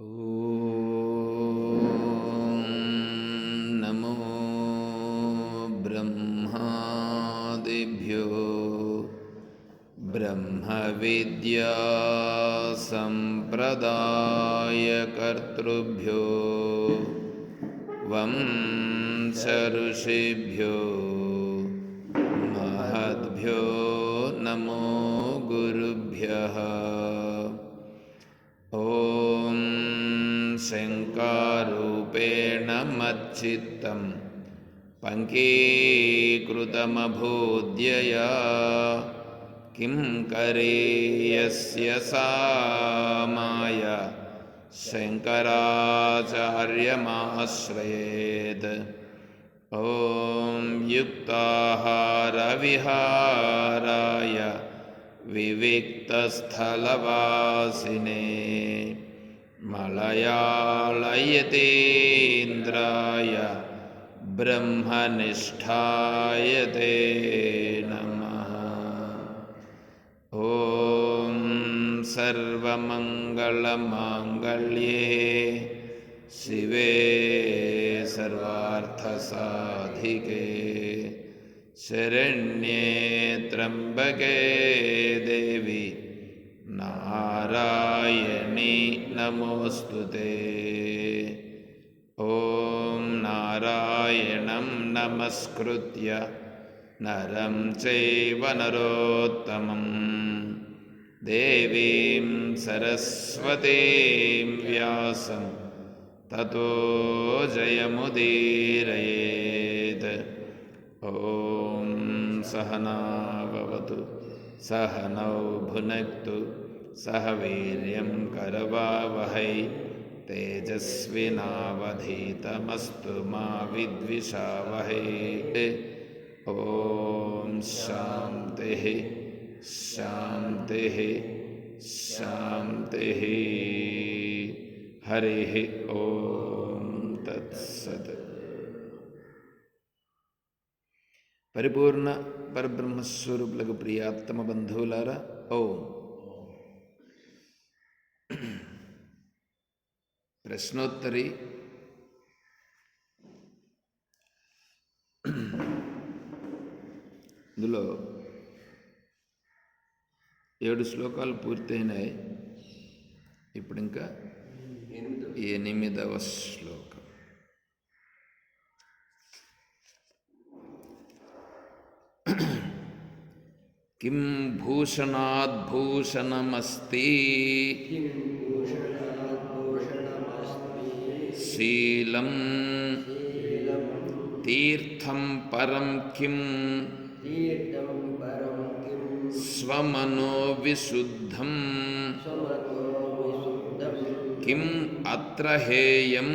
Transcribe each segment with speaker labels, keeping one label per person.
Speaker 1: ఓం నమో బ్రహ్మాదిభ్యో బ్రహ్మ విద్యా సంప్రదాయకర్తృభ్యో వంశ ఋషిభ్యో మహద్భ్యో నమో గురుభ్యః. ఓం శంకారూపేణ మచ్చిత్తం పంకీకృతమభూద్యయా కిం కరేయస్య సా మాయ శంకరాచార్యమాశ్రయేత్. ఓం యుక్తాహార విహారాయ వివిక్తస్థలవాసినే మలయాళయతీంద్రాయ బ్రహ్మనిష్ఠాయ తే నమః. ఓం సర్వమంగళమాంగళ్యే శివే సర్వార్థసాధికే శరణ్యే త్ర్యంబకే దేవి నారాయణి నమోస్తుతే. ఓం నారాయణం నమస్కృత్య నరం చైవ నరోత్తమం దేవీం సరస్వతీం వ్యాసం తతో జయముదీరయేత్. ఓం సహనా భవతు సహనౌ భునక్తు సహ వీర్యం కరవావహై తేజస్వినావధీతమస్తు మా విద్విషావహై. ఓం శాంతి శాంతి శాంతి. హరి ఓం తత్సత్. పరిపూర్ణ పరబ్రహ్మస్వరూపులకు ప్రియాత్తమ బంధువులారా, ఓం. ప్రశ్నోత్తరి. ఇందులో 7 శ్లోకాలు పూర్తయినాయి. ఇప్పుడు ఇంకా 8వ శ్లోకం. కిం భూషణాద్ భూషణమస్తి శీలం తీర్థం పరం కిం స్వమనో విశుద్ధం కిం అత్ర హేయం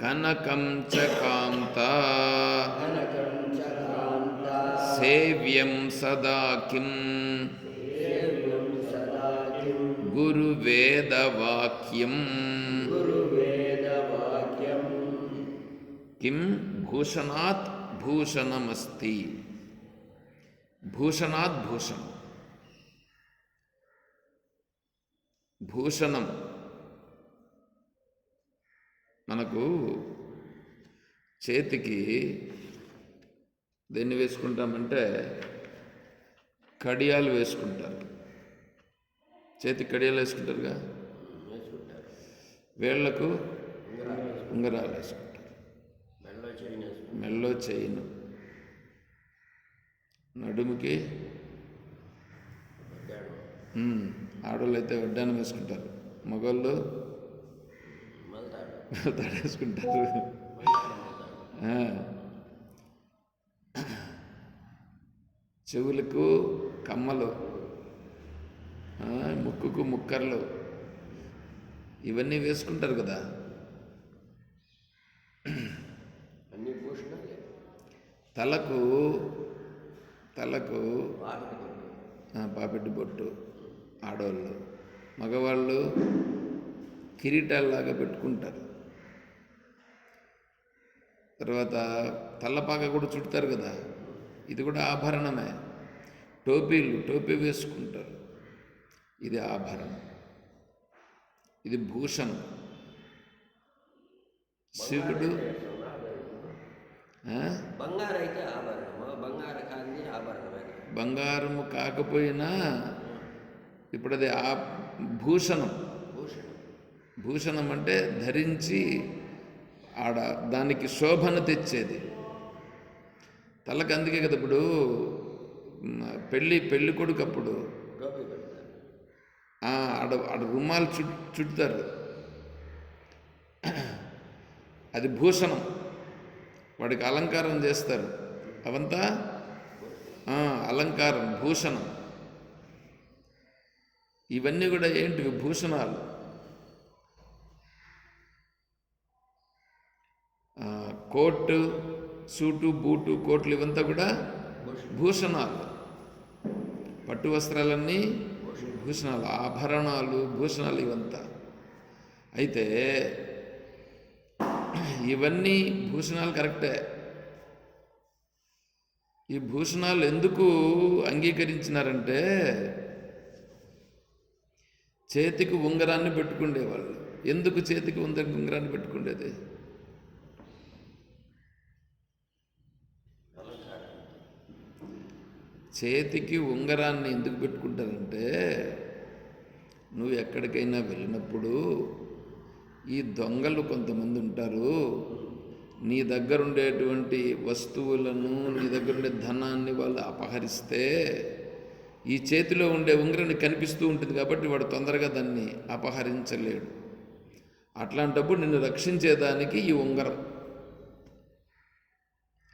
Speaker 1: కనకం చ కాంతా సేవ్యం సదా కిం గురువేదవాక్యం. కిం భూషణాత్ భూషణమస్తి. భూషణాత్ భూషణం. భూషణం మనకు చేతికి దేన్ని వేసుకుంటామంటే కడియాలు వేసుకుంటారు. చేతికి కడియాలు వేసుకుంటారుగా. వేళ్లకు ఉంగరాలు వేసుకుంటారు. మెల్లో చైను. నడుముకి ఆడవాళ్ళు అయితే వడ్డానం వేసుకుంటారు. మగవాళ్ళు వేసుకుంటారు. చెవులకు కమ్మలు, ముక్కుకు ముక్కర్లు, ఇవన్నీ వేసుకుంటారు కదా. తలకు పాపెట్టి బొట్టు ఆడవాళ్ళు. మగవాళ్ళు కిరీటాల్లాగా పెట్టుకుంటారు. తర్వాత తల్లపాక కూడా చుడతారు కదా, ఇది కూడా ఆభరణమే. టోపీ వేసుకుంటారు, ఇది ఆభరణం. ఇది భూషణం. శివుడు
Speaker 2: బంగారు అయితే ఆభరణము, బంగారు కాంతి ఆభరణమే.
Speaker 1: బంగారము కాకపోయినా ఇప్పుడు అది భూషణం. భూషణం అంటే ధరించి ఆడ దానికి శోభను తెచ్చేది. తలకు అందుకే కదా ఇప్పుడు పెళ్ళి కొడుకు అప్పుడు ఆడ రుమాలు చుట్టుతారు, అది భూషణం. వాడికి అలంకారం చేస్తారు, అవంతా అలంకారం, భూషణం. ఇవన్నీ కూడా ఏంటివి? భూషణాలు. కోటు, సూటు, బూటు, కోట్లు ఇవంతా కూడా భూషణాలు. పట్టు వస్త్రాలన్నీ భూషణాలు, ఆభరణాలు, భూషణాలు ఇవంతా. అయితే ఇవన్నీ భూషణాలు కరెక్టే. ఈ భూషణాలు ఎందుకు అంగీకరించినారంటే చేతికి ఉంగరాన్ని పెట్టుకుండేవాళ్ళు. ఎందుకు చేతికి ఉంగరాన్ని పెట్టుకుండేది? చేతికి ఉంగరాన్ని ఎందుకు పెట్టుకుంటారంటే నువ్వు ఎక్కడికైనా వెళ్ళినప్పుడు ఈ దొంగలు కొంతమంది ఉంటారు, నీ దగ్గర ఉండేటువంటి వస్తువులను, నీ దగ్గర ఉండే ధనాన్ని వాళ్ళు అపహరిస్తే ఈ చేతిలో ఉండే ఉంగరాన్ని కనిపిస్తూ ఉంటుంది కాబట్టి వాడు తొందరగా దాన్ని అపహరించలేడు. అట్లాంటప్పుడు నిన్ను రక్షించేదానికి ఈ ఉంగరం,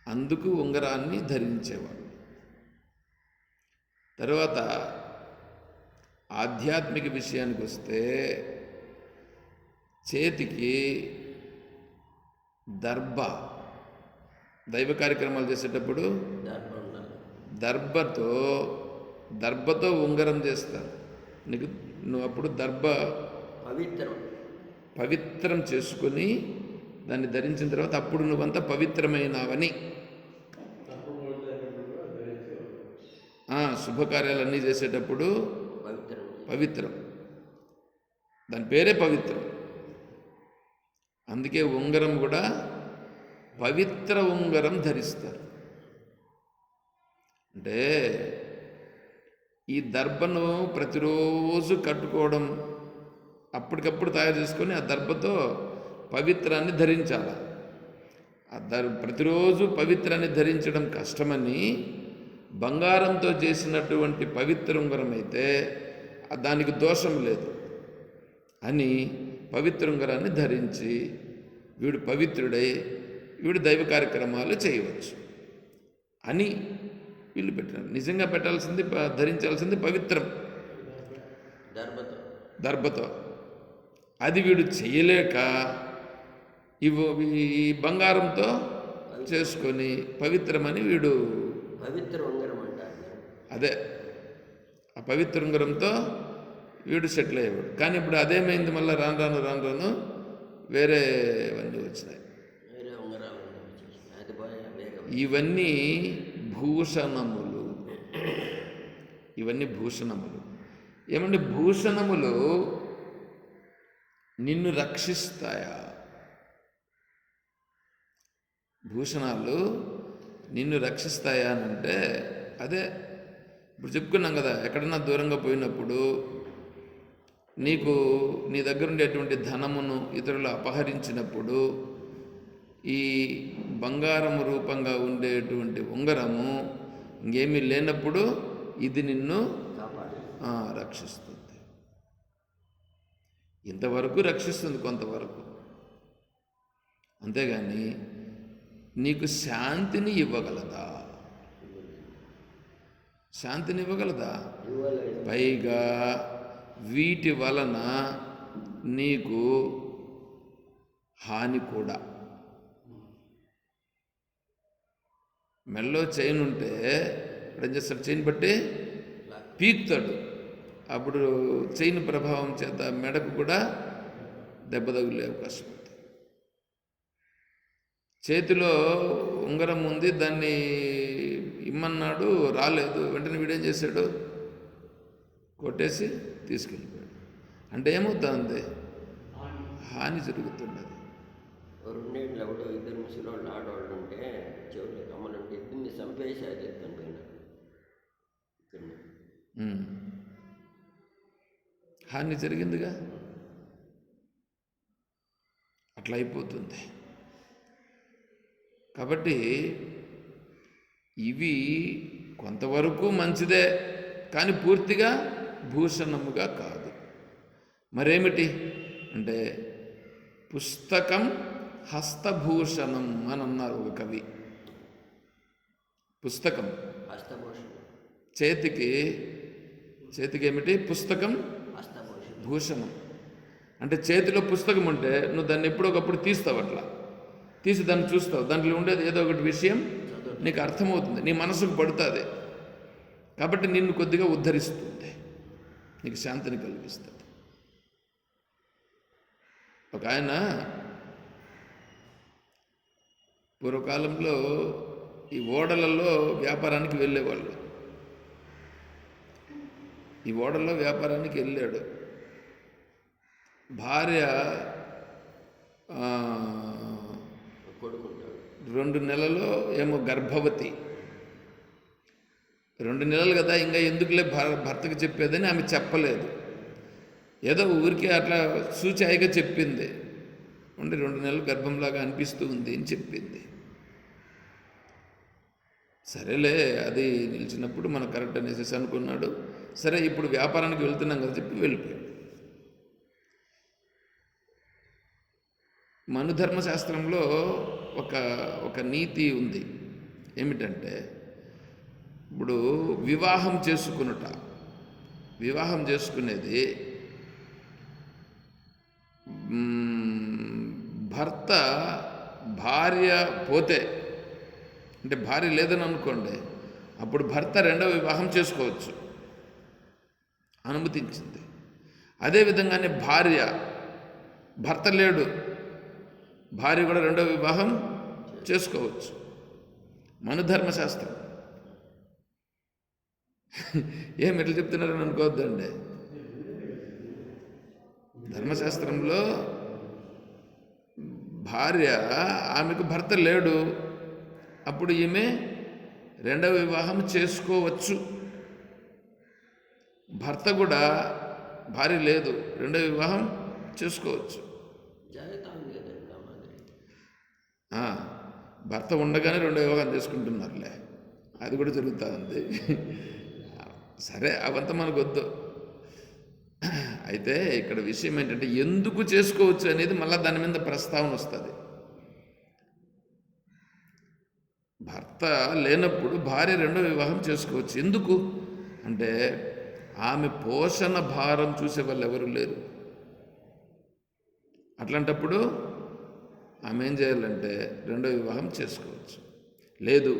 Speaker 1: అందుకు ఉంగరాన్ని ధరించేవాడు. తర్వాత ఆధ్యాత్మిక విషయానికి వస్తే చేతికి దర్భ, దైవ కార్యక్రమాలు చేసేటప్పుడు దర్భతో ఉంగరం చేస్తారు. నువ్వు అప్పుడు దర్భ పవిత్రం చేసుకొని దాన్ని ధరించిన తర్వాత అప్పుడు నువ్వంతా పవిత్రమైనవని. శుభకార్యాలన్నీ చేసేటప్పుడు పవిత్రం, దాని పేరే పవిత్రం. అందుకే ఉంగరం కూడా పవిత్ర ఉంగరం ధరిస్తారు. అంటే ఈ దర్భను ప్రతిరోజు కట్టుకోవడం, అప్పటికప్పుడు తయారు చేసుకొని ఆ దర్భతో పవిత్రాన్ని ధరించాలి. ప్రతిరోజు పవిత్రాన్ని ధరించడం కష్టమని బంగారంతో చేసినటువంటి పవిత్ర ఉంగరం అయితే దానికి దోషం లేదు అని పవిత్ర ఉంగరాన్ని ధరించి వీడు పవిత్రుడై వీడు దైవ కార్యక్రమాలు చేయవచ్చు అని వీళ్ళు పెట్టినారు. నిజంగా పెట్టాల్సింది, ధరించాల్సింది పవిత్రం దర్భతో. అది వీడు చేయలేక ఈ బంగారంతో చేసుకొని పవిత్రమని వీడు
Speaker 2: పవిత్ర ఉంగరం అంటారు.
Speaker 1: అదే ఆ పవిత్ర ఉంగరంతో వీడు సెటిల్ అయ్యేవాడు. కానీ ఇప్పుడు అదేమైంది, మళ్ళీ రాను వేరేవన్నీ వచ్చినాయి. ఇవన్నీ భూషణములు. ఏమంటే భూషణములు నిన్ను రక్షిస్తాయా? భూషణాలు నిన్ను రక్షిస్తాయా అని అంటే అదే ఇప్పుడు చెప్పుకున్నాం కదా, ఎక్కడన్నా దూరంగా పోయినప్పుడు నీకు నీ దగ్గర ఉండేటువంటి ధనమును ఇతరులు అపహరించినప్పుడు ఈ బంగారము రూపంగా ఉండేటువంటి ఉంగరము ఇంకేమీ లేనప్పుడు ఇది నిన్ను రక్షిస్తుంది. ఇంతవరకు రక్షిస్తుంది కొంతవరకు, అంతేగాని నీకు శాంతిని ఇవ్వగలదా? పైగా వీటి వలన నీకు హాని కూడా. మెల్లో చైన్ ఉంటే ఇప్పుడు ఏం చేస్తాడు, చైన్ బట్టి పీకుతాడు. అప్పుడు చైన్ ప్రభావం చేత మెడకు కూడా దెబ్బ తగిలే అవకాశం ఉంది. చేతిలో ఉంగరం ఉంది, దాన్ని ఇమ్మన్నాడు, రాలేదు. వెంటనే వీడేం చేశాడు, కొట్టేసి తీసుకెళ్ళిపోయాడు. అంటే ఏమవుతుంది, హాని జరుగుతున్నది.
Speaker 2: రెండేళ్ళు ఎవడో ఇద్దరు ముసలోళ్ళు ఆడవాళ్ళు ఉంటే చెవులు కమ్మలుంటే ఇద్దరిని చంపేసి అది ఎత్తుకొని పోయినారు.
Speaker 1: హాని జరిగిందిగా, అట్లా అయిపోతుంది. కాబట్టి ఇవి కొంతవరకు మంచిదే, కానీ పూర్తిగా భూషణముగా కాదు. మరేమిటి అంటే పుస్తకం హస్తభూషణం అని అన్నారు ఒక కవి. పుస్తకం
Speaker 2: హస్తభూషణం,
Speaker 1: చేతికి ఏమిటి? పుస్తకం
Speaker 2: హస్తభూషణం,
Speaker 1: భూషణం. అంటే చేతిలో పుస్తకం ఉంటే నువ్వు దాన్ని ఎప్పుడొకప్పుడు తీస్తావు, అట్లా తీసి దాన్ని చూస్తావు, దాంట్లో ఉండేది ఏదో ఒకటి విషయం నీకు అర్థమవుతుంది, నీ మనసుకు పడుతుంది, కాబట్టి నిన్ను కొద్దిగా ఉద్ధరిస్తుంది, నీకు శాంతిని కలిగిస్తుంది. ఒక ఆయన పూర్వకాలంలో ఈ ఓడలలో వ్యాపారానికి వెళ్ళేవాళ్ళు. ఈ ఓడల్లో వ్యాపారానికి వెళ్ళాడు. భార్య 2 నెలలు ఏమో గర్భవతి. 2 నెలలు కదా, ఇంకా ఎందుకులే భర్తకు చెప్పేదని ఆమె చెప్పలేదు. ఏదో ఊరికే అట్లా సూచాయిగా చెప్పింది. 2 నెలలు గర్భంలాగా అనిపిస్తూ ఉంది అని చెప్పింది. సరేలే, అది నిలిచినప్పుడు మనకు కరెక్ట్ అనేసి అనుకున్నాడు. సరే, ఇప్పుడు వ్యాపారానికి వెళ్తున్నాం కదా చెప్పి వెళ్ళిపోయాడు. మనుధర్మశాస్త్రంలో ఒక నీతి ఉంది. ఏమిటంటే, ఇప్పుడు వివాహం చేసుకునేది భర్త భార్య పోతే, అంటే భార్య లేదని అనుకోండి, అప్పుడు భర్త 2వ వివాహం చేసుకోవచ్చు, అనుమతించింది. అదేవిధంగానే భర్త లేడు, భార్య కూడా 2వ వివాహం చేసుకోవచ్చు. మనుధర్మశాస్త్రం. ఏం ఎట్లా చెప్తున్నారని అనుకోవద్దండి. ధర్మశాస్త్రంలో భార్య, ఆమెకు భర్త లేడు, అప్పుడు ఈమె 2వ వివాహం చేసుకోవచ్చు. భర్త కూడా, భార్య లేదు, 2వ వివాహం చేసుకోవచ్చు. భర్త ఉండగానే 2వ వివాహం చేసుకుంటున్నారులే, అది కూడా జరుగుతూ ఉంది. సరే, అవంతా మనకు వద్దు. అయితే ఇక్కడ విషయం ఏంటంటే, ఎందుకు చేసుకోవచ్చు అనేది మళ్ళీ దాని మీద ప్రస్తావన వస్తుంది. భర్త లేనప్పుడు భార్య 2వ వివాహం చేసుకోవచ్చు. ఎందుకు అంటే, ఆమె పోషణ భారం చూసే వాళ్ళు ఎవరు లేరు. అట్లాంటప్పుడు ఆమె ఏం చేయాలంటే 2వ వివాహం చేసుకోవచ్చు. లేదు,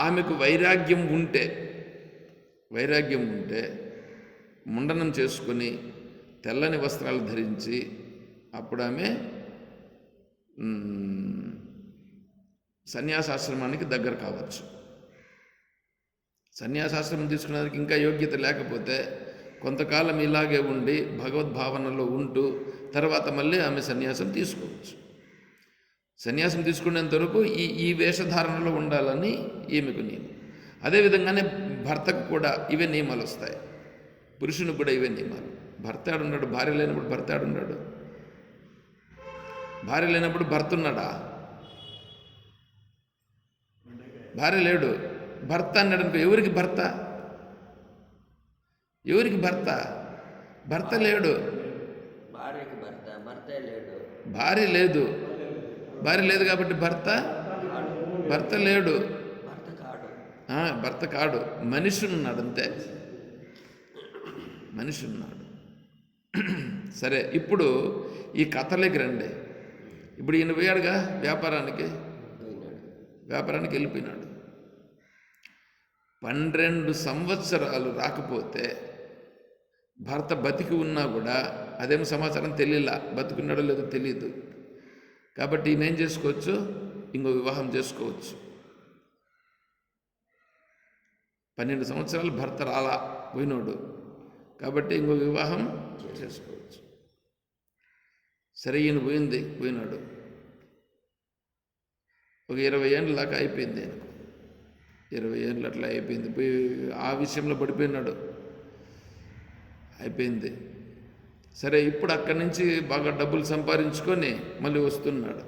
Speaker 1: ఆమెకు వైరాగ్యం ఉంటే ముండనం చేసుకొని తెల్లని వస్త్రాలు ధరించి అప్పుడు ఆమె సన్యాసాశ్రమానికి దగ్గర కావచ్చు. సన్యాసాశ్రమం తీసుకునేందుకు ఇంకా యోగ్యత లేకపోతే కొంతకాలం ఇలాగే ఉండి భగవద్భావనలో ఉంటూ తర్వాత మళ్ళీ ఆమె సన్యాసం తీసుకోవచ్చు. సన్యాసం తీసుకునేంత వరకు ఈ వేషధారణలో ఉండాలని ఈమెకు నియమం. అదేవిధంగానే భర్తకు కూడా ఇవే నియమాలు వస్తాయి, పురుషునికి కూడా ఇవే నియమాలు. భర్త ఆడున్నాడు, భార్య లేనప్పుడు భర్త ఆడున్నాడు, భార్య లేనప్పుడు భర్త ఉన్నాడా? భార్య లేడు, భర్త అన్నాడు అనుకో, ఎవరికి భర్త? భర్త లేడు, భార్య లేదు. భార్య లేదు కాబట్టి భర్త లేడు, భర్త కాడు, మనిషి ఉన్నాడు, అంతే, మనిషి ఉన్నాడు. సరే, ఇప్పుడు ఈ కథలోకి రండి. ఇప్పుడు ఈయన పోయాడుగా వ్యాపారానికి వెళ్ళిపోయినాడు. 12 సంవత్సరాలు రాకపోతే భర్త బతికి ఉన్నా కూడా అదేం సమాచారం తెలియలా, బతుకున్నాడో లేదో తెలియదు. కాబట్టి ఈయన ఏం చేసుకోవచ్చు? ఇంకో వివాహం చేసుకోవచ్చు. 12 సంవత్సరాలు భర్త రాలా, పోయినోడు, కాబట్టి ఇంకో వివాహం చేసుకోవచ్చు. సరే ఈయన పోయినాడు. ఒక 20 ఏళ్ళ దాకా అయిపోయింది ఆయనకు. 20 ఏళ్ళు అట్లా అయిపోయింది. పోయి ఆ విషయంలో పడిపోయినాడు. అయిపోయింది. సరే ఇప్పుడు అక్కడి నుంచి బాగా డబ్బులు సంపాదించుకొని మళ్ళీ వస్తున్నాడు.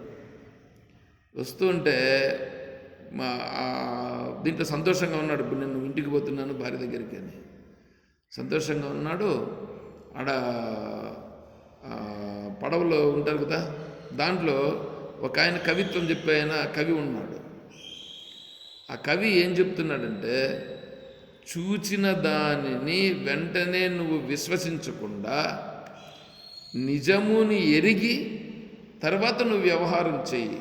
Speaker 1: వస్తూ ఉంటే దీంట్లో సంతోషంగా ఉన్నాడు. ఇప్పుడు నేను ఇంటికి పోతున్నాను భార్య దగ్గరికి అని సంతోషంగా ఉన్నాడు. ఆడ పడవలో ఉంటారు కదా, దాంట్లో ఒక ఆయన కవిత్వం చెప్పే ఆయన కవి ఉన్నాడు. ఆ కవి ఏం చెప్తున్నాడంటే, చూచిన దానిని వెంటనే నువ్వు విశ్వసించకుండా నిజముని ఎరిగి తర్వాత నువ్వు వ్యవహారం చెయ్యి.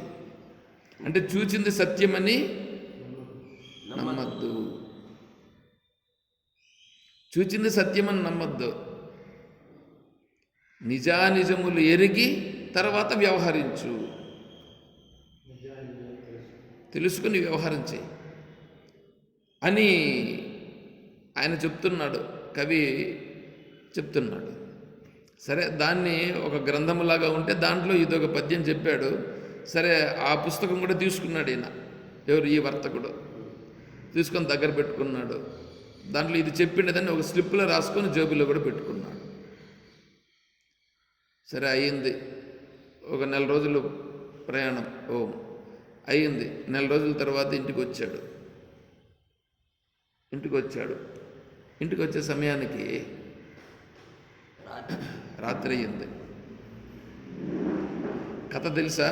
Speaker 1: అంటే చూచింది సత్యమని నమ్మద్దు, చూచింది సత్యమని నమ్మద్దు. నిజానిజములు ఎరిగి తర్వాత వ్యవహరించు, తెలుసుకుని వ్యవహారం చేయి అని ఆయన చెప్తున్నాడు, కవి చెప్తున్నాడు. సరే దాన్ని ఒక గ్రంథములాగా ఉంటే దాంట్లో ఇదొక పద్యం చెప్పాడు. సరే ఆ పుస్తకం కూడా తీసుకున్నాడు ఈయన, ఎవరు ఈ వర్తకుడు తీసుకొని దగ్గర పెట్టుకున్నాడు. దాంట్లో ఇది చెప్పిండేదాన్ని ఒక స్లిప్లో రాసుకొని జేబులో కూడా పెట్టుకున్నాడు. సరే అయ్యింది. ఒక 1 నెల రోజులు ప్రయాణం అయ్యింది. 1 నెల రోజుల తర్వాత ఇంటికి వచ్చాడు. ఇంటికి వచ్చే సమయానికి రాత్రి అయ్యింది. కథ తెలుసా?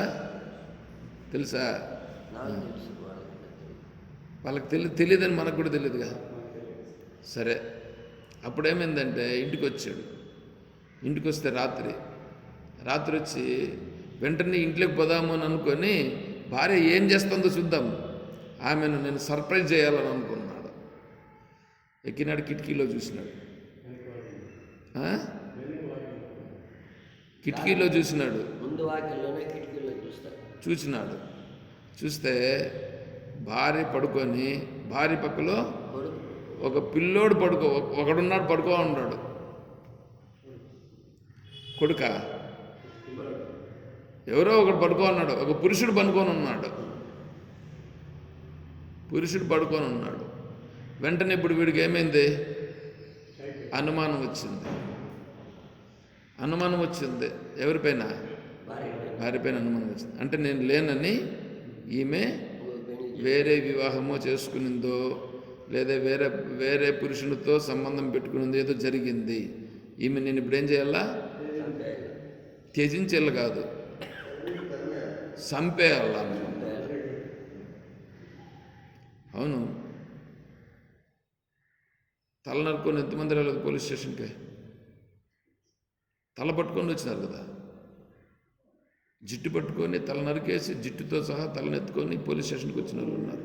Speaker 1: వాళ్ళకి తెలియదని మనకు కూడా తెలియదుగా. సరే అప్పుడేమైందంటే ఇంటికి వచ్చాడు. ఇంటికి వస్తే రాత్రి వచ్చి వెంటనే ఇంట్లోకి పోదాము అని అనుకొని భార్య ఏం చేస్తుందో చూద్దాం, ఆమెను నేను సర్ప్రైజ్ చేయాలని అనుకున్నాడు. ఎక్కినాడు, కిటికీలో చూసినాడు. కిటికీలో చూసినాడు. చూసినాడు. చూస్తే భార్య పడుకొని, భార్య పక్కలో ఒక పిల్లోడు ఒకడున్నాడు, పడుకో ఉన్నాడు. కొడుక ఎవరో ఒకడు పడుకో ఉన్నాడు. ఒక పురుషుడు పడుకొని ఉన్నాడు. వెంటనే ఇప్పుడు వీడికి ఏమైంది? అనుమానం వచ్చింది. ఎవరిపైన? భార్యపైన అనుమానం వచ్చింది. అంటే నేను లేనని ఈమె వేరే వివాహమో చేసుకునిందో, లేదా వేరే పురుషునితో సంబంధం పెట్టుకునిందో ఏదో జరిగింది. ఈమె నేను ఇప్పుడు ఏం చేయాలా? త్యజించేయాలి కాదు, చంపేయాలా. అవును, తల నరుకొని ఎంతమంది రాలేదు పోలీస్ స్టేషన్కి? తల పట్టుకొని వచ్చినారు కదా, జిట్టు పట్టుకొని తల నరికేసి జిట్టుతో సహా తలనెత్తుకొని పోలీస్ స్టేషన్కి వచ్చిన వాళ్ళు ఉన్నారు.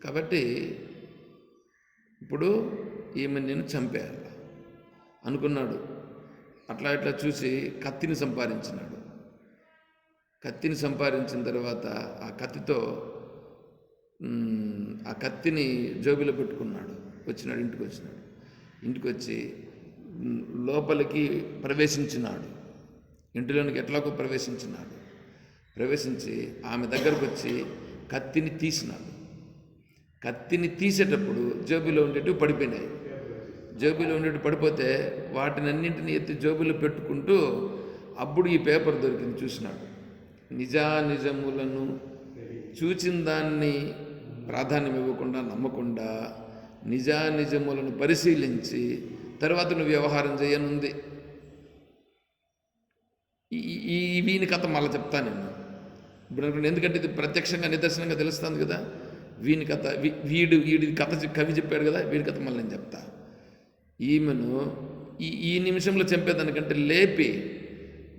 Speaker 1: కాబట్టి ఇప్పుడు ఈమె నేను చంపేయాలి అనుకున్నాడు. అట్లా ఇట్లా చూసి కత్తిని సంపాదించిన తర్వాత ఆ కత్తిని జోబిలో పెట్టుకున్నాడు. ఇంటికి వచ్చి లోపలికి ప్రవేశించినాడు. ఇంటిలోనికి ఎట్లాగో ప్రవేశించి ఆమె దగ్గరకు వచ్చి కత్తిని తీసేటప్పుడు జోబిలో ఉండేటివి పడిపోయినాయి. పడిపోతే వాటినన్నింటినీ ఎత్తి జోబులో పెట్టుకుంటూ అప్పుడు ఈ పేపర్ దొరికింది. చూసినాడు. నిజానిజములను చూచిన దాన్ని ప్రాధాన్యం ఇవ్వకుండా, నమ్మకుండా నిజానిజములను పరిశీలించి తర్వాత నువ్వు వ్యవహారం చేయనుంది. వీని కథ మళ్ళీ చెప్తా నేను ఇప్పుడు. ఎందుకంటే ఇది ప్రత్యక్షంగా నిదర్శనంగా తెలుస్తుంది కదా. వీని కథ వీడి కథ కవి చెప్పాడు కదా, వీడి కథ మళ్ళీ నేను చెప్తా. ఈమెను ఈ నిమిషంలో చంపేదానికంటే లేపి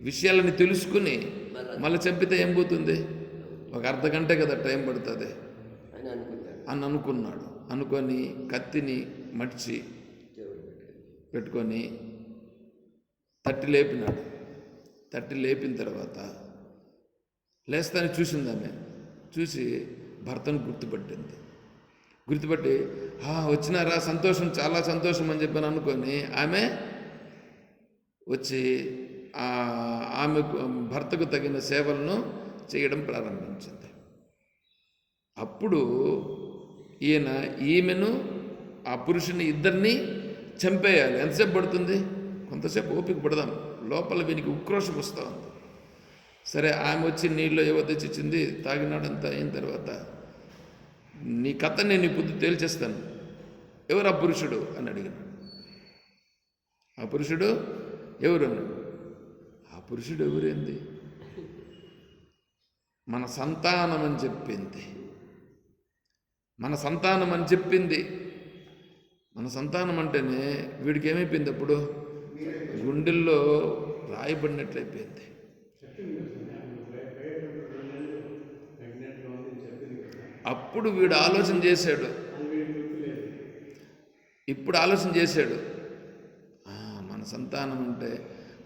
Speaker 1: విషయాలని తెలుసుకుని మళ్ళీ చంపితే ఏం పోతుంది? ఒక అర్ధగంటే కదా టైం పడుతుంది అని అనుకొని కత్తిని మడిచి పెట్టుకొని తట్టి లేపిన తర్వాత లేస్తానే చూసింది ఆమె. చూసి భర్తను గుర్తుపట్టింది. గుర్తుపట్టి వచ్చినారా, సంతోషం, చాలా సంతోషం అని చెప్పని అనుకొని ఆమె వచ్చి ఆమె భర్తకు తగిన సేవలను చేయడం ప్రారంభించింది. అప్పుడు ఈమెను ఆ పురుషుని ఇద్దరిని చంపేయాలి. ఎంతసేపు పడుతుంది? కొంతసేపు ఓపిక పడదాం. లోపల వీనికి ఉక్రోషం వస్తూ ఉంది. సరే, ఆమె వచ్చి నీళ్ళు ఏవో తెచ్చిచ్చింది, తాగినాడంతా అయిన తర్వాత నీ కథ నేను నీ పొద్దు తేల్చేస్తాను, ఎవరు ఆ పురుషుడు అని అడిగినాడు. ఆ పురుషుడు ఎవరు అన్నాడు. ఆ పురుషుడు ఎవరేంది? మన సంతానం అని చెప్పింది. మన సంతానం అని చెప్పింది. మన సంతానం అంటేనే వీడికి ఏమైపోయింది? అప్పుడు గుండెల్లో రాయబడినట్లయిపోయింది. అప్పుడు వీడు ఆలోచన చేశాడు. ఇప్పుడు ఆలోచన చేశాడు, మన సంతానం అంటే.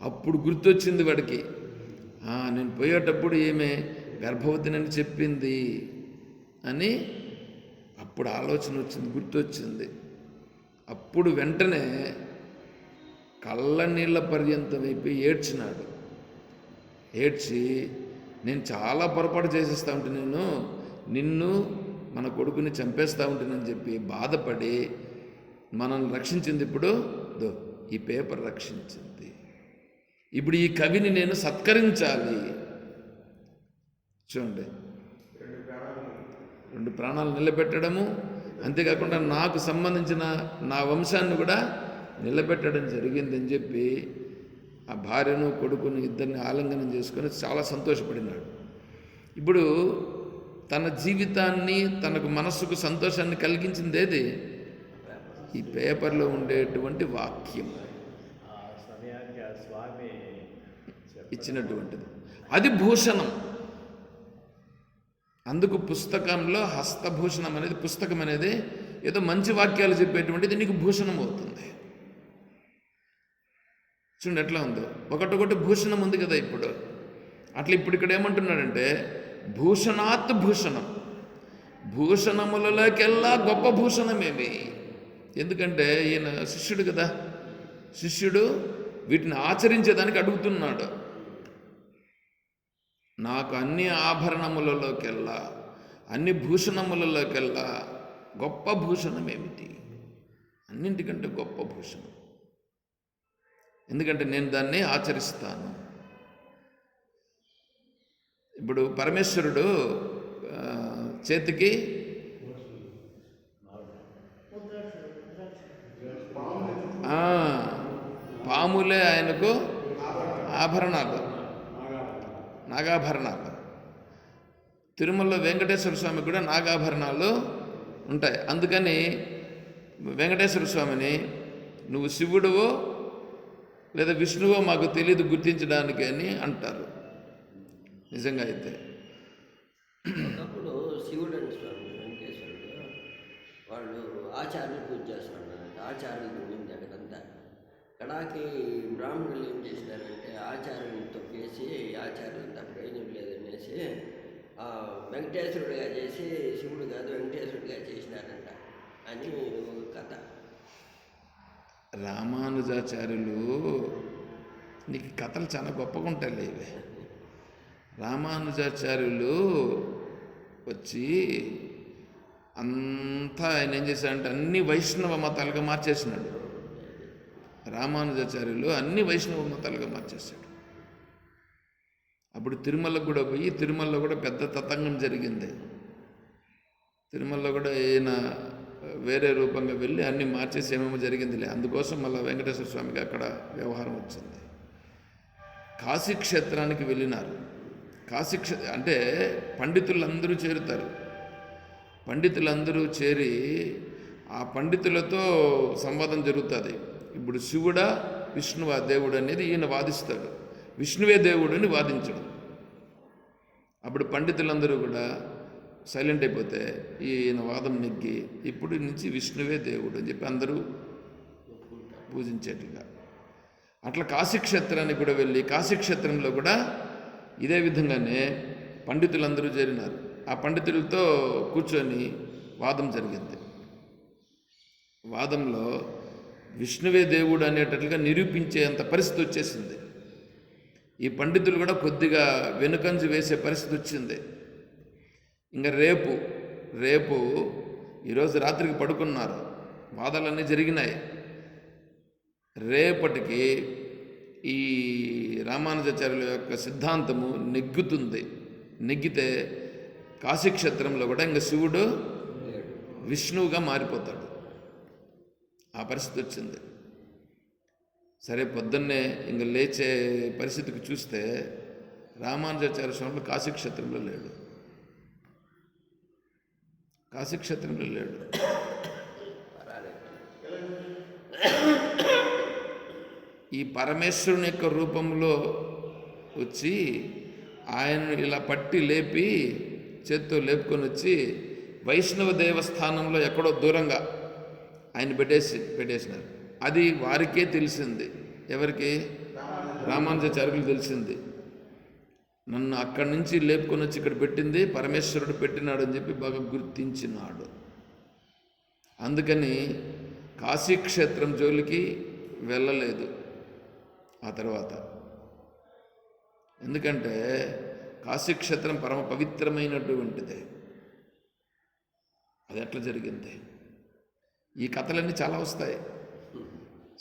Speaker 1: అప్పుడు గుర్తొచ్చింది వాడికి, నేను పోయేటప్పుడు ఈమె గర్భవతినని చెప్పింది అని అప్పుడు ఆలోచన వచ్చింది, గుర్తొచ్చింది. అప్పుడు వెంటనే కళ్ళ నీళ్ళ పర్యంతం అయిపోయి ఏడ్చినాడు. ఏడ్చి, నేను చాలా పొరపాటు చేసేస్తా ఉంటే, నిన్ను మన కొడుకుని చంపేస్తూ ఉంటానని చెప్పి బాధపడి మనల్ని రక్షించింది. ఇప్పుడు ఈ పేపర్ రక్షించింది. ఇప్పుడు ఈ కవిని నేను సత్కరించాలి. చూడండి, 2 ప్రాణాలు నిలబెట్టడము, అంతేకాకుండా నాకు సంబంధించిన నా వంశాన్ని కూడా నిలబెట్టడం జరిగిందని చెప్పి ఆ భార్యను కొడుకుని ఇద్దరిని ఆలింగనం చేసుకొని చాలా సంతోషపడినాడు. ఇప్పుడు తన జీవితాన్ని, తనకు మనస్సుకు సంతోషాన్ని కలిగించింది ఏది? ఈ పేపర్లో ఉండేటువంటి వాక్యం ఇచ్చినటువంటిది. అది భూషణం. అందుకు పుస్తకంలో హస్తభూషణం అనేది, పుస్తకం అనేది ఏదో మంచి వాక్యాలు చెప్పేటువంటిది నీకు భూషణం అవుతుంది. చూడండి ఎట్లా ఉందో, ఒకటొకటి భూషణం ఉంది కదా ఇప్పుడు. అట్లా ఇప్పుడు ఇక్కడ ఏమంటున్నాడంటే, భూషణాత్ భూషణం, భూషణములలోకెల్లా గొప్ప భూషణమేమి. ఎందుకంటే ఈయన శిష్యుడు కదా, శిష్యుడు వీటిని ఆచరించేదానికి అడుగుతున్నాడు. నాకు అన్ని ఆభరణములలోకెల్లా, అన్ని భూషణములలోకెల్లా గొప్ప భూషణం ఏమిటి? అన్నింటికంటే గొప్ప భూషణం, ఎందుకంటే నేను దాన్ని ఆచరిస్తాను. ఇప్పుడు పరమేశ్వరుడు చేతికి పాములే ఆయనకు ఆభరణాలు, నాగాభరణాలు. తిరుమలలో వెంకటేశ్వర స్వామికి కూడా నాగాభరణాలు ఉంటాయి. అందుకని వెంకటేశ్వర స్వామిని నువ్వు శివుడువో లేదా విష్ణువో మాకు తెలియదు గుర్తించడానికి అని అంటారు. నిజంగా అయితే
Speaker 2: ఒకప్పుడు శివుడు అని స్వామి వెంకటేశ్వరుడు వాళ్ళు ఆచార్యులు పూజ చేస్తున్నారంటే, ఆచార్యులు ఉంది అక్కడంతా. కడాకి బ్రాహ్మణులు ఏం చేసినారంటే, ఆచార్యుని తొక్కేసి ఆచార్యులంతా ప్రయోజనం లేదనేసి వెంకటేశ్వరుడిగా చేసి శివుడు కాదు వెంకటేశ్వరుడిగా చేసినారంట అని కథ.
Speaker 1: రామానుజాచార్యులు, నీకు కథలు చాలా గొప్పగా ఉంటాయి ఇవే. రామానుజాచార్యులు వచ్చి అంతా ఆయన ఏం చేశాడంటే అన్ని వైష్ణవ మతాలుగా మార్చేసినాడు. రామానుజాచార్యులు అన్ని వైష్ణవ మతాలుగా మార్చేశాడు. అప్పుడు తిరుమలకు కూడా పోయి, తిరుమలలో కూడా పెద్ద తతంగం జరిగింది. తిరుమలలో కూడా ఈయన వేరే రూపంగా వెళ్ళి అన్ని మార్చేసి ఏమేమో జరిగిందిలే. అందుకోసం మళ్ళీ వెంకటేశ్వర స్వామికి అక్కడ వ్యవహారం వచ్చింది. కాశీక్షేత్రానికి వెళ్ళినారు. అంటే పండితులందరూ చేరుతారు. పండితులందరూ చేరి ఆ పండితులతో సంవాదం జరుగుతుంది. ఇప్పుడు శివుడా విష్ణువా దేవుడు అనేది ఈయన వాదిస్తాడు, విష్ణువే దేవుడు అని వాదించడం. అప్పుడు పండితులందరూ కూడా సైలెంట్ అయిపోతే ఈయన వాదం నెగ్గి ఇప్పుడు నుంచి విష్ణువే దేవుడు అని చెప్పి అందరూ పూజించేట్టుగా. అట్లా కాశీక్షేత్రానికి కూడా వెళ్ళి, కాశీక్షేత్రంలో కూడా ఇదే విధంగానే పండితులందరూ చేరినారు. ఆ పండితులతో కూర్చొని వాదం జరిగింది. వాదంలో విష్ణువే దేవుడు అనేటట్లుగా నిరూపించేంత పరిస్థితి వచ్చేసింది. ఈ పండితులు కూడా కొద్దిగా వెనుకంజు వేసే పరిస్థితి వచ్చింది. ఇంకా రేపు ఈరోజు రాత్రికి పడుకున్నారు, వాదాలన్నీ జరిగినాయి. రేపటికి ఈ రామానుజాచార్యుల యొక్క సిద్ధాంతము నెగ్గితే కాశీక్షేత్రంలో కూడా ఇంకా శివుడు విష్ణువుగా మారిపోతాడు. ఆ పరిస్థితి వచ్చింది. సరే, పొద్దున్నే ఇంక లేచే పరిస్థితికి చూస్తే రామానుజాచార్య స్వామి కాశీక్షేత్రంలో లేడు. ఈ పరమేశ్వరుని యొక్క రూపంలో వచ్చి ఆయనను ఇలా పట్టి లేపి చేత్తో లేపుకొని వచ్చి వైష్ణవ దేవస్థానంలో ఎక్కడో దూరంగా ఆయన పెట్టేసినారు. అది వారికే తెలిసింది. ఎవరికి? రామానుజాచార్యులకు తెలిసింది. నన్ను అక్కడి నుంచి లేపుకొని వచ్చి ఇక్కడ పెట్టింది పరమేశ్వరుడు పెట్టినాడు అని చెప్పి బాగా గుర్తించినాడు. అందుకని కాశీక్షేత్రం జోలికి వెళ్ళలేదు ఆ తర్వాత. ఎందుకంటే కాశీక్షేత్రం పరమ పవిత్రమైనటువంటిదే. అది ఎట్లా జరిగింది? ఈ కథలన్నీ చాలా వస్తాయి.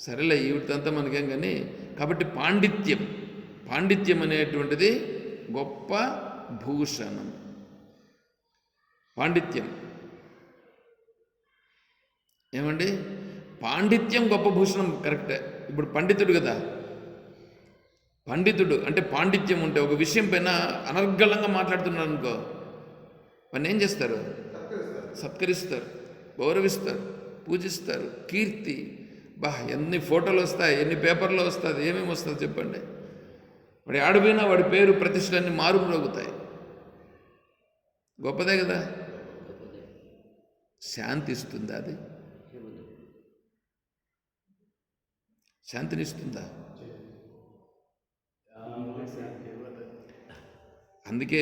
Speaker 1: సరేలే, వీటిదంతా మనకేం కానీ. కాబట్టి పాండిత్యం అనేటువంటిది గొప్ప భూషణం. పాండిత్యం ఏమండి? పాండిత్యం గొప్ప భూషణం, కరెక్టే. ఇప్పుడు పండితుడు కదా, పండితుడు అంటే పాండిత్యం ఉంటే ఒక విషయం పైన అనర్గళంగా మాట్లాడుతున్నాడు అనుకో, వాడిని ఏం చేస్తారు? సత్కరిస్తారు, గౌరవిస్తారు, పూజిస్తారు. కీర్తి, ఎన్ని ఫోటోలు వస్తాయి, ఎన్ని పేపర్లో వస్తుంది, ఏమేమి వస్తుంది చెప్పండి. వాడి ఆడిపోయినా వాడి పేరు ప్రతిష్టలన్నీ మారుమ్రోగుతాయి. గొప్పదే కదా. శాంతి ఇస్తుందా? అది శాంతినిస్తుందా? అందుకే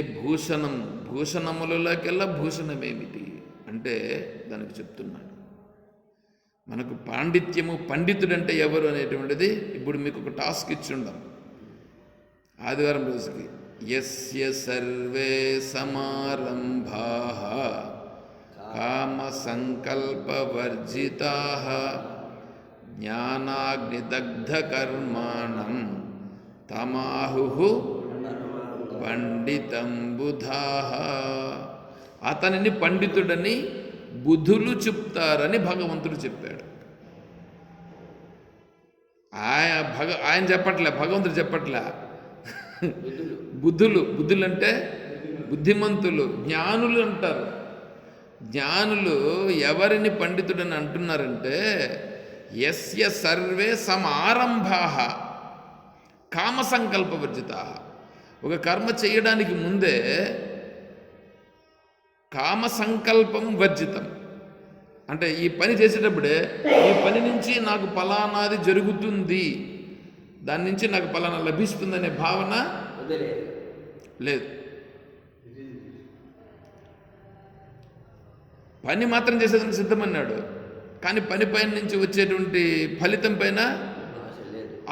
Speaker 1: భూషణములలోకెల్లా భూషణమేమిటి అంటే దానికి చెప్తున్నాడు. మనకు పండితుడంటే ఎవరు అనేటువంటిది ఇప్పుడు మీకు ఒక టాస్క్ ఇచ్చిండం ఆదివారం రోజుకి. యస్య సర్వే సమారంభాః కామ సంకల్పవర్జితాః జ్ఞానాగ్నిదగ్ధ కర్మాణం తమాహుః పండితం బుధాః. అతనిని పండితుడని బుధులు చెప్తారని భగవంతుడు చెప్పాడు. ఆయన చెప్పట్లే, భగవంతుడు చెప్పట్లే. బుద్ధులు అంటే బుద్ధిమంతులు, జ్ఞానులు అంటారు. జ్ఞానులు ఎవరిని పండితుడని అంటున్నారంటే యస్య సర్వే సమారంభాః కామ సంకల్పవర్జితాః. ఒక కర్మ చేయడానికి ముందే కామ సంకల్పం వర్జితం అంటే ఈ పని చేసేటప్పుడే ఈ పని నుంచి నాకు ఫలానాది జరుగుతుంది, దాని నుంచి నాకు ఫలానా లభిస్తుందనే భావన లేదు. పని మాత్రం చేసేదానికి సిద్ధమన్నాడు, కానీ పని పైన నుంచి వచ్చేటువంటి ఫలితం పైన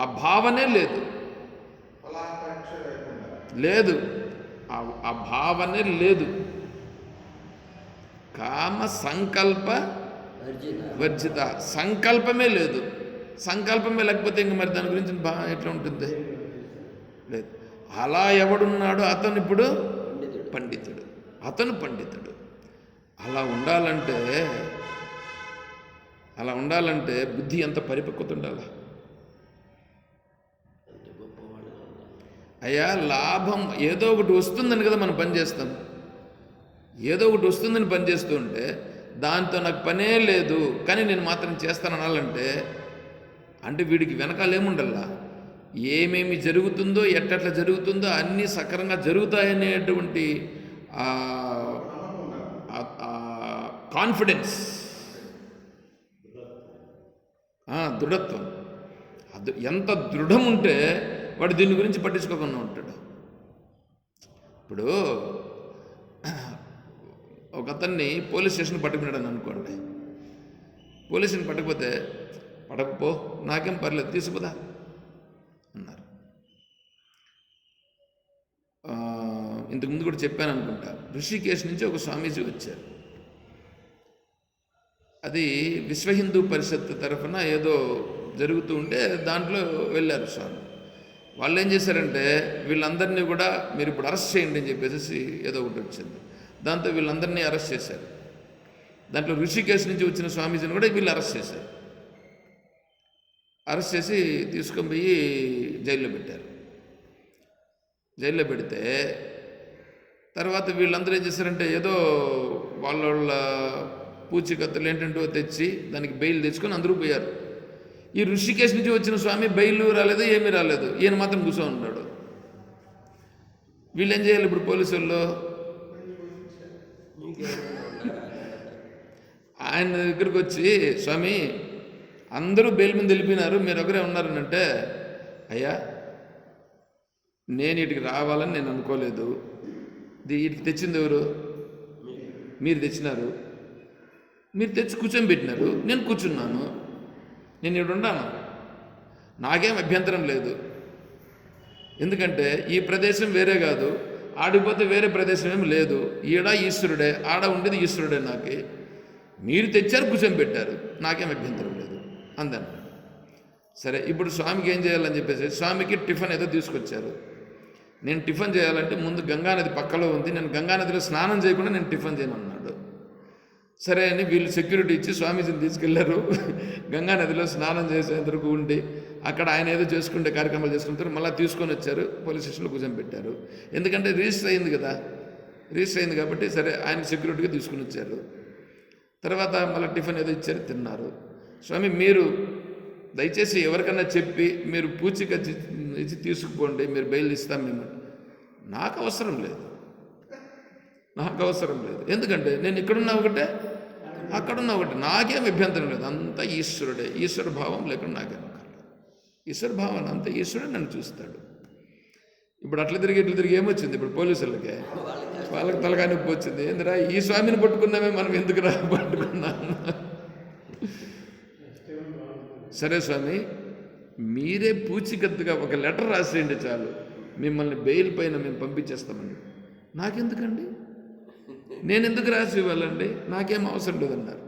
Speaker 1: ఆ భావనే లేదు, ఆ భావనే లేదు. కామ సంకల్ప వర్జిత, సంకల్పమే లేదు. సంకల్పమే లేకపోతే ఇంక మరి దాని గురించి ఎట్లా ఉంటుంది? లేదు. అలా ఎవడున్నాడో అతను ఇప్పుడు పండితుడు. అలా ఉండాలంటే బుద్ధి ఎంత పరిపక్వత ఉండాలి. అయ్యా, లాభం ఏదో ఒకటి వస్తుందని కదా మనం పని చేస్తాం. ఏదో ఒకటి వస్తుందని పని చేస్తూ ఉంటే దాంతో నాకు పనే లేదు కానీ నేను మాత్రం చేస్తాననాలంటే అంటే వీడికి వెనకాల ఏముండల్లా, ఏమేమి జరుగుతుందో ఎట్లా జరుగుతుందో అన్నీ సక్రంగా జరుగుతాయనేటువంటి కాన్ఫిడెన్స్, దృఢత్వం. ఎంత దృఢం ఉంటే వాడు దీని గురించి పట్టించుకోకుండా ఉంటాడు. ఇప్పుడు ఒక అతన్ని పోలీస్ స్టేషన్ పట్టుకున్నాడని అనుకోండి. పోలీసుని పట్టకపోతే పడకపో, నాకేం పర్లేదు, తీసుకుపోదా అన్నారు. ఇంతకుముందు కూడా చెప్పాను అనుకుంటా, ఋషికేశ్ నుంచి ఒక స్వామీజీ వచ్చారు. అది విశ్వ హిందూ పరిషత్ తరఫున ఏదో జరుగుతూ ఉంటే దాంట్లో వెళ్ళారు స్వామి. వాళ్ళు ఏం చేశారంటే వీళ్ళందరినీ కూడా మీరు ఇప్పుడు అరెస్ట్ చేయండి అని చెప్పేసి ఏదో ఒకటి వచ్చింది. దాంతో వీళ్ళందరినీ అరెస్ట్ చేశారు. దాంట్లో ఋషికేశ్ నుంచి వచ్చిన స్వామీజీని కూడా వీళ్ళు అరెస్ట్ చేశారు. అరెస్ట్ చేసి తీసుకొని పోయి జైల్లో పెట్టారు. జైల్లో పెడితే తర్వాత వీళ్ళందరూ ఏం చేశారంటే ఏదో వాళ్ళ పూచికత్తులు ఏంటంటో తెచ్చి దానికి బెయిల్ తెచ్చుకొని అందరూ పోయారు. ఈ ఋషికేశ్ నుంచి వచ్చిన స్వామి బెయిల్ రాలేదు, ఏమీ రాలేదు, ఈయన మాత్రం కూర్చొని ఉన్నాడు. వీళ్ళు ఏం చేయాలి ఇప్పుడు పోలీసు వాళ్ళు? ఆయన దగ్గరికి వచ్చి, స్వామి అందరూ బెయిల్ మీద వెళ్ళిపోయినారు, మీరు ఒకరే ఉన్నారని అంటే, అయ్యా నేను ఇటుకి రావాలని నేను అనుకోలేదు, ఇటుకి తెచ్చింది ఎవరు? మీరు తెచ్చినారు, మీరు తెచ్చి కూర్చొని పెట్టినారు, నేను కూర్చున్నాను, నేను ఇక్కడ ఉన్నాను, నాకేం అభ్యంతరం లేదు. ఎందుకంటే ఈ ప్రదేశం వేరే కాదు, ఆడిపోతే వేరే ప్రదేశం ఏమి లేదు, ఈడ ఈశ్వరుడే, ఆడ ఉండేది ఈశ్వరుడే, నాకే మీరు తెచ్చారు కూర్చొని పెట్టారు, నాకేం అభ్యంతరం లేదు అందను. సరే ఇప్పుడు స్వామికి ఏం చేయాలని చెప్పేసి స్వామికి టిఫిన్ ఏదో తీసుకొచ్చారు. నేను టిఫిన్ చేయాలంటే ముందు గంగానది పక్కలో ఉంది, నేను గంగానదిలో స్నానం చేయకుండా నేను టిఫిన్ చేయను అన్నాడు. సరే అని వీళ్ళు సెక్యూరిటీ ఇచ్చి స్వామీజీని తీసుకెళ్లారు. గంగానదిలో స్నానం చేసేందుకు ఉండి అక్కడ ఆయన ఏదో చేసుకుంటే కార్యక్రమాలు చేసుకుంటారు, మళ్ళీ తీసుకొని వచ్చారు, పోలీస్ స్టేషన్లో కూర్చొని పెట్టారు. ఎందుకంటే రిజిస్టర్ అయింది కదా, రిజిస్టర్ అయింది కాబట్టి సరే ఆయన సెక్యూరిటీగా తీసుకుని వచ్చారు. తర్వాత మళ్ళీ టిఫిన్ ఏదో ఇచ్చారు, తిన్నారు. స్వామి మీరు దయచేసి ఎవరికన్నా చెప్పి మీరు పూచిక ఇచ్చి తీసుకుపోండి, మీరు బెయిల్ ఇస్తాం మేము. నాకు అవసరం లేదు, నాకు అవసరం లేదు. ఎందుకంటే నేను ఇక్కడున్నా ఒకటే, అక్కడున్నా ఒకటే, నాకేం అభ్యంతరం లేదు. అంతా ఈశ్వరుడే, ఈశ్వర భావం లేకుండా నాకేం అక్కర్లేదు. ఈశ్వర భావన అంతా ఈశ్వరుడే నన్ను చూస్తాడు. ఇప్పుడు అట్లా తిరిగి ఏమొచ్చింది ఇప్పుడు పోలీసులకి? వాళ్ళకి తలకాయ నొప్పి వచ్చింది. ఏందిరా ఈ స్వామిని పట్టుకున్నామే, మనం ఎందుకు పట్టుకున్నాము? సరే స్వామి మీరే పూచికత్తుగా ఒక లెటర్ రాసేయండి చాలు, మిమ్మల్ని బెయిల్ పైన మేము పంపించేస్తామండి. నాకెందుకండి, నేను ఎందుకు రాసి ఇవ్వాలండి, నాకేం అవసరం లేదన్నారు.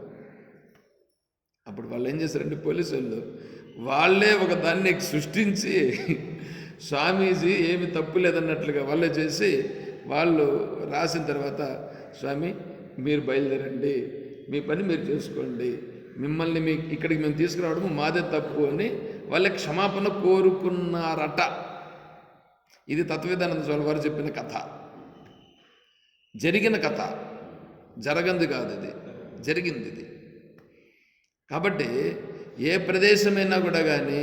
Speaker 1: అప్పుడు వాళ్ళు ఏం చేశారంటే పోలీసు వాళ్ళు వాళ్ళే ఒక దాన్ని సృష్టించి స్వామీజీ ఏమి తప్పు లేదన్నట్లుగా వాళ్ళే చేసి వాళ్ళు రాసిన తర్వాత, స్వామి మీరు బయలుదేరండి, మీ పని మీరు చేసుకోండి, మిమ్మల్ని ఇక్కడికి మేము తీసుకురావడం మాదే తప్పు అని వాళ్ళే క్షమాపణ కోరుకున్నారట. ఇది తత్వవేదానంద స్వామి వారు చెప్పిన కథ, జరిగిన కథ, జరగంది కాదు, ఇది జరిగింది. ఇది కాబట్టి ఏ ప్రదేశమైనా కూడా కానీ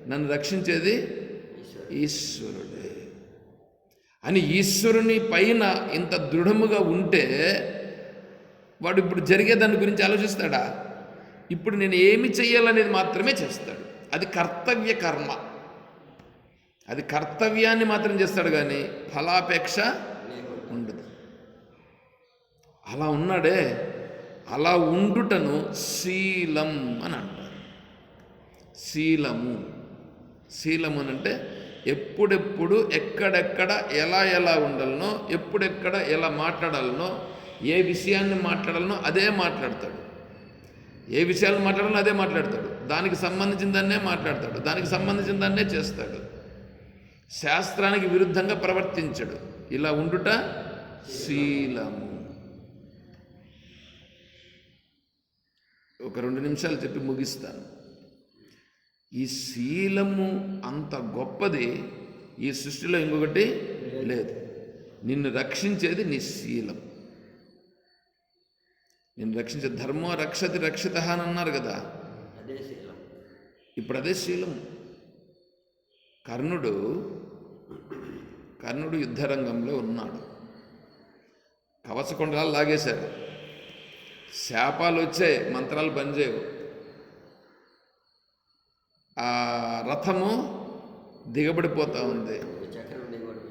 Speaker 1: నన్ను రక్షించేది ఈశ్వరుడే అని ఈశ్వరుని పైన ఇంత దృఢముగా ఉంటే వాడు ఇప్పుడు జరిగే దాని గురించి ఆలోచిస్తాడా? ఇప్పుడు నేను ఏమి చెయ్యాలనేది మాత్రమే చేస్తాడు. అది కర్తవ్య కర్మ, అది కర్తవ్యాన్ని మాత్రం చేస్తాడు కానీ ఫలాపేక్ష ఉండదు. అలా ఉన్నాడే, అలా ఉండుటను శీలం అని అంటారు. శీలము అని అంటే ఎప్పుడెప్పుడు ఎక్కడెక్కడ ఎలా ఉండాలనో, ఎప్పుడెక్కడ ఎలా మాట్లాడాలనో, ఏ విషయాన్ని మాట్లాడాలనో అదే మాట్లాడతాడు, ఏ విషయాలు మాట్లాడాలనో అదే మాట్లాడతాడు, దానికి సంబంధించిన దాన్నే మాట్లాడతాడు, దానికి సంబంధించిన దాన్నే చేస్తాడు, శాస్త్రానికి విరుద్ధంగా ప్రవర్తించడు. ఇలా ఉండుట శీలము. ఒక 2 నిమిషాలు చెప్పి ముగిస్తాను. ఈ శీలము అంత గొప్పది ఈ సృష్టిలో ఇంకొకటి లేదు. నిన్ను రక్షించేది నీ శీలం. నిన్ను రక్షించే ధర్మో రక్షతి రక్షిత అని అన్నారు కదా, ఇప్పుడు అదే శీలం. కర్ణుడు యుద్ధరంగంలో ఉన్నాడు, కవచకొండలాలు లాగేశారు, శాపాలు వచ్చాయి, మంత్రాలు పనిచేయవు, ఆ రథము దిగబడిపోతూ ఉంది.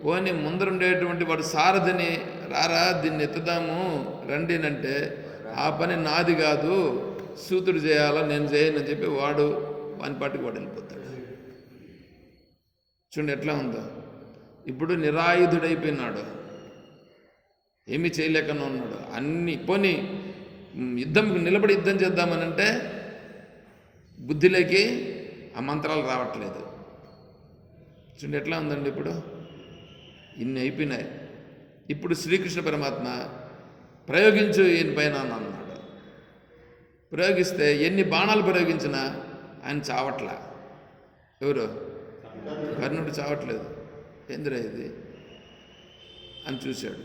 Speaker 1: పోనీ ముందరుండేటువంటి వాడు సారథిని, రారా దీన్ని ఎత్తుదాము రండి అంటే, ఆ పని నాది కాదు, సూతుడు చేయాలా, నేను చేయనని చెప్పి వాడు వాని పాటికి వాడు వెళ్ళిపోతాడు. చూడండి ఎట్లా ఉందో. ఇప్పుడు నిరాయుధుడైపోయినాడు, ఏమీ చేయలేకనే ఉన్నాడు. అన్ని పోనీ నిలబడి యుద్ధం చేద్దామనంటే బుద్ధిలోకి ఆ మంత్రాలు రావట్లేదు. చూడండి ఎట్లా ఉందండి. ఇప్పుడు ఇన్ని అయిపోయినాయి. ఇప్పుడు శ్రీకృష్ణ పరమాత్మ ప్రయోగించు ఈయన పైన అన్నాడు. ప్రయోగిస్తే ఎన్ని బాణాలు ప్రయోగించినా ఆయన చావట్లా. ఎవరు? కర్ణుడు చావట్లేదు. ఏందిరా ఇది అని చూశాడు.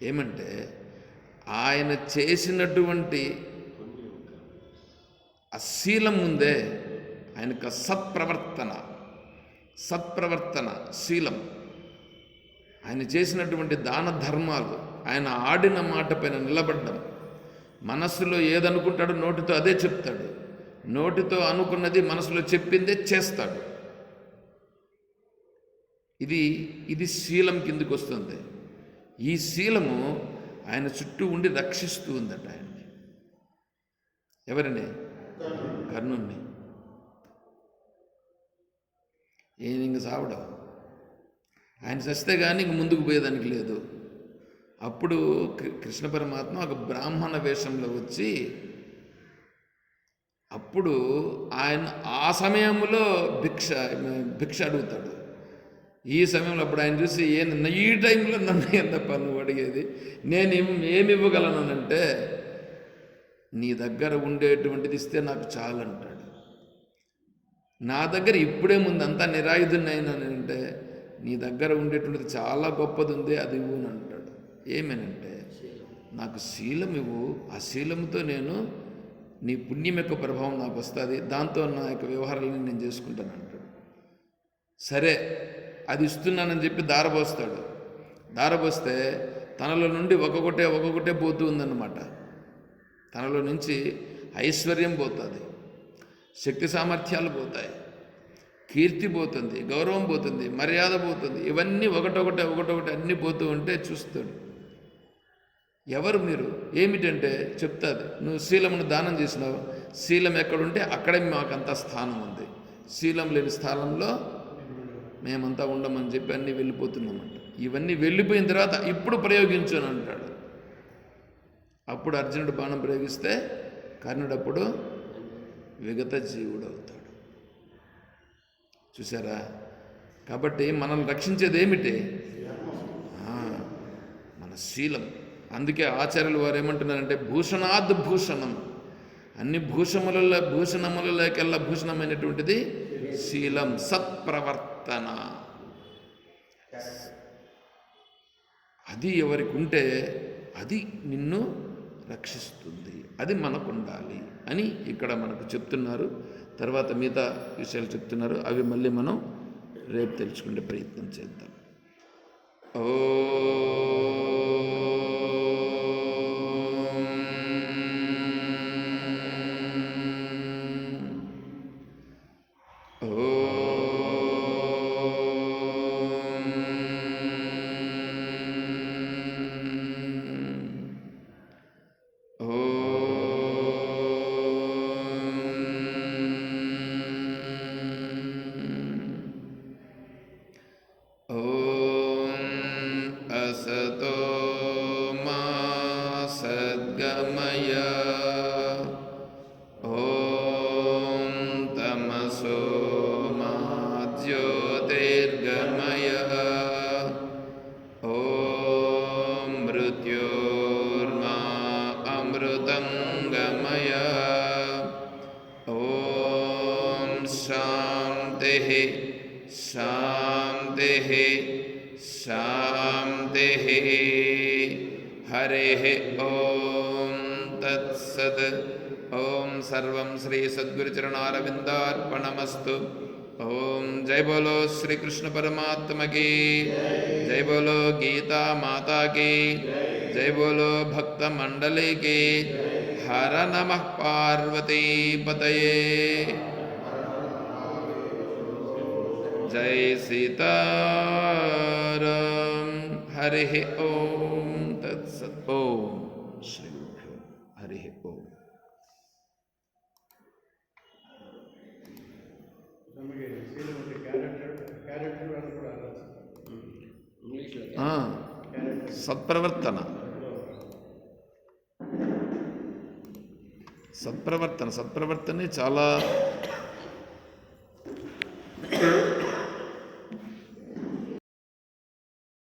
Speaker 1: ఏమంటే ఆయన చేసినటువంటి అశీలం ముందే ఆయనకు సత్ప్రవర్తన శీలం, ఆయన చేసినటువంటి దాన ధర్మాలు, ఆయన ఆడిన మాట పైన నిలబడ్డం, మనస్సులో ఏదనుకుంటాడో నోటితో అదే చెప్తాడు, నోటితో అనుకున్నది మనసులో చెప్పిందే చేస్తాడు. ఇది శీలం కిందికి వస్తుంది. ఈ శీలము ఆయన చుట్టూ ఉండి రక్షిస్తూ ఉందట ఆయన్ని. ఎవరిని? కర్ణుణ్ణి. ఈయన ఇంక సావడం, ఆయన చస్తే కానీ ఇంక ముందుకు పోయేదానికి లేదు. అప్పుడు కృష్ణ పరమాత్మ ఒక బ్రాహ్మణ వేషంలో వచ్చి, అప్పుడు ఆయన ఆ సమయంలో భిక్ష అడుగుతాడు. ఈ సమయంలో అప్పుడు ఆయన చూసి, ఈ టైంలో నన్ను ఏందప్ప నువ్వు అడిగేది, నేను ఏమి ఇవ్వగలనంటే నీ దగ్గర ఉండేటువంటిది ఇస్తే నాకు చాలంటాడు. నా దగ్గర ఇప్పుడే ముందు అంతా నిరాయుధున్నైనానంటే నీ దగ్గర ఉండేటువంటిది చాలా గొప్పది ఉంది, అది ఇవ్వు అని అంటాడు. ఏమేనంటే నాకు శీలం ఇవ్వు, ఆ శీలంతో నేను నీ పుణ్యం యొక్క ప్రభావం నాకు వస్తుంది, దాంతో నా యొక్క వ్యవహారాలను నేను చేసుకుంటాను అంటాడు. సరే అది ఇస్తున్నానని చెప్పి దారపోస్తాడు. దారపోస్తే తనలో నుండి ఒక్కొక్కటే పోతూ ఉందన్నమాట. తనలో నుంచి ఐశ్వర్యం పోతుంది, శక్తి సామర్థ్యాలు పోతాయి, కీర్తి పోతుంది, గౌరవం పోతుంది, మర్యాద పోతుంది. ఇవన్నీ ఒకటొకటి అన్నీ పోతూ ఉంటే చూస్తాడు. ఎవరు మీరు? ఏమిటంటే చెప్తాది, నువ్వు శీలమును దానం చేసినావు, శీలం ఎక్కడుంటే అక్కడే మాకంతా స్థానం ఉంది, శీలం లేని స్థానంలో మేమంతా ఉండమని చెప్పి అన్నీ వెళ్ళిపోతున్నామంట. ఇవన్నీ వెళ్ళిపోయిన తర్వాత ఇప్పుడు ప్రయోగించు అని అంటాడు. అప్పుడు అర్జునుడు బాణం ప్రయోగిస్తే కర్ణుడు అప్పుడు విగత జీవుడు అవుతాడు. చూసారా? కాబట్టి మనల్ని రక్షించేది ఏమిటి? మన శీలం. అందుకే ఆచార్యులు వారు ఏమంటున్నారంటే భూషణాద్ భూషణం, అన్ని భూషణములలోకెల్లా భూషణమైనటువంటిది శీలం, సత్ప్రవర్తన. అది ఎవరికి ఉంటే అది నిన్ను రక్షిస్తుంది, అది మనకు ఉండాలి అని ఇక్కడ మనకు చెప్తున్నారు. తర్వాత మిగతా విషయాలు చెప్తున్నారు, అవి మళ్ళీ మనం రేపు తెలుసుకునే ప్రయత్నం చేద్దాం. शांति हरे ओम तत्सद। ओम सर्वं श्री सद्गुरुचरणारविंदार्पणमस्तु। ओम जय बोलो श्री कृष्ण परमात्मा की जय, बोलो गीता माता की जय, बोलो भक्त मंडली की। हर नमः पार्वती पतये। जय सीताराम। हरि ओम तत्सत्। ओम श्री हरि ओम।
Speaker 3: ನಮಗೆ ಸೀರೆ ಮತ್ತು ಕ್ಯಾರೆಕ್ಟರ್ ಅಂತ ಕೂಡ ಅನ್ನಿಸ್ತದೆ.
Speaker 2: ఇంగ్లీష్లో
Speaker 1: సత్ప్రవర్తన సత్ప్రవర్తనే చాలా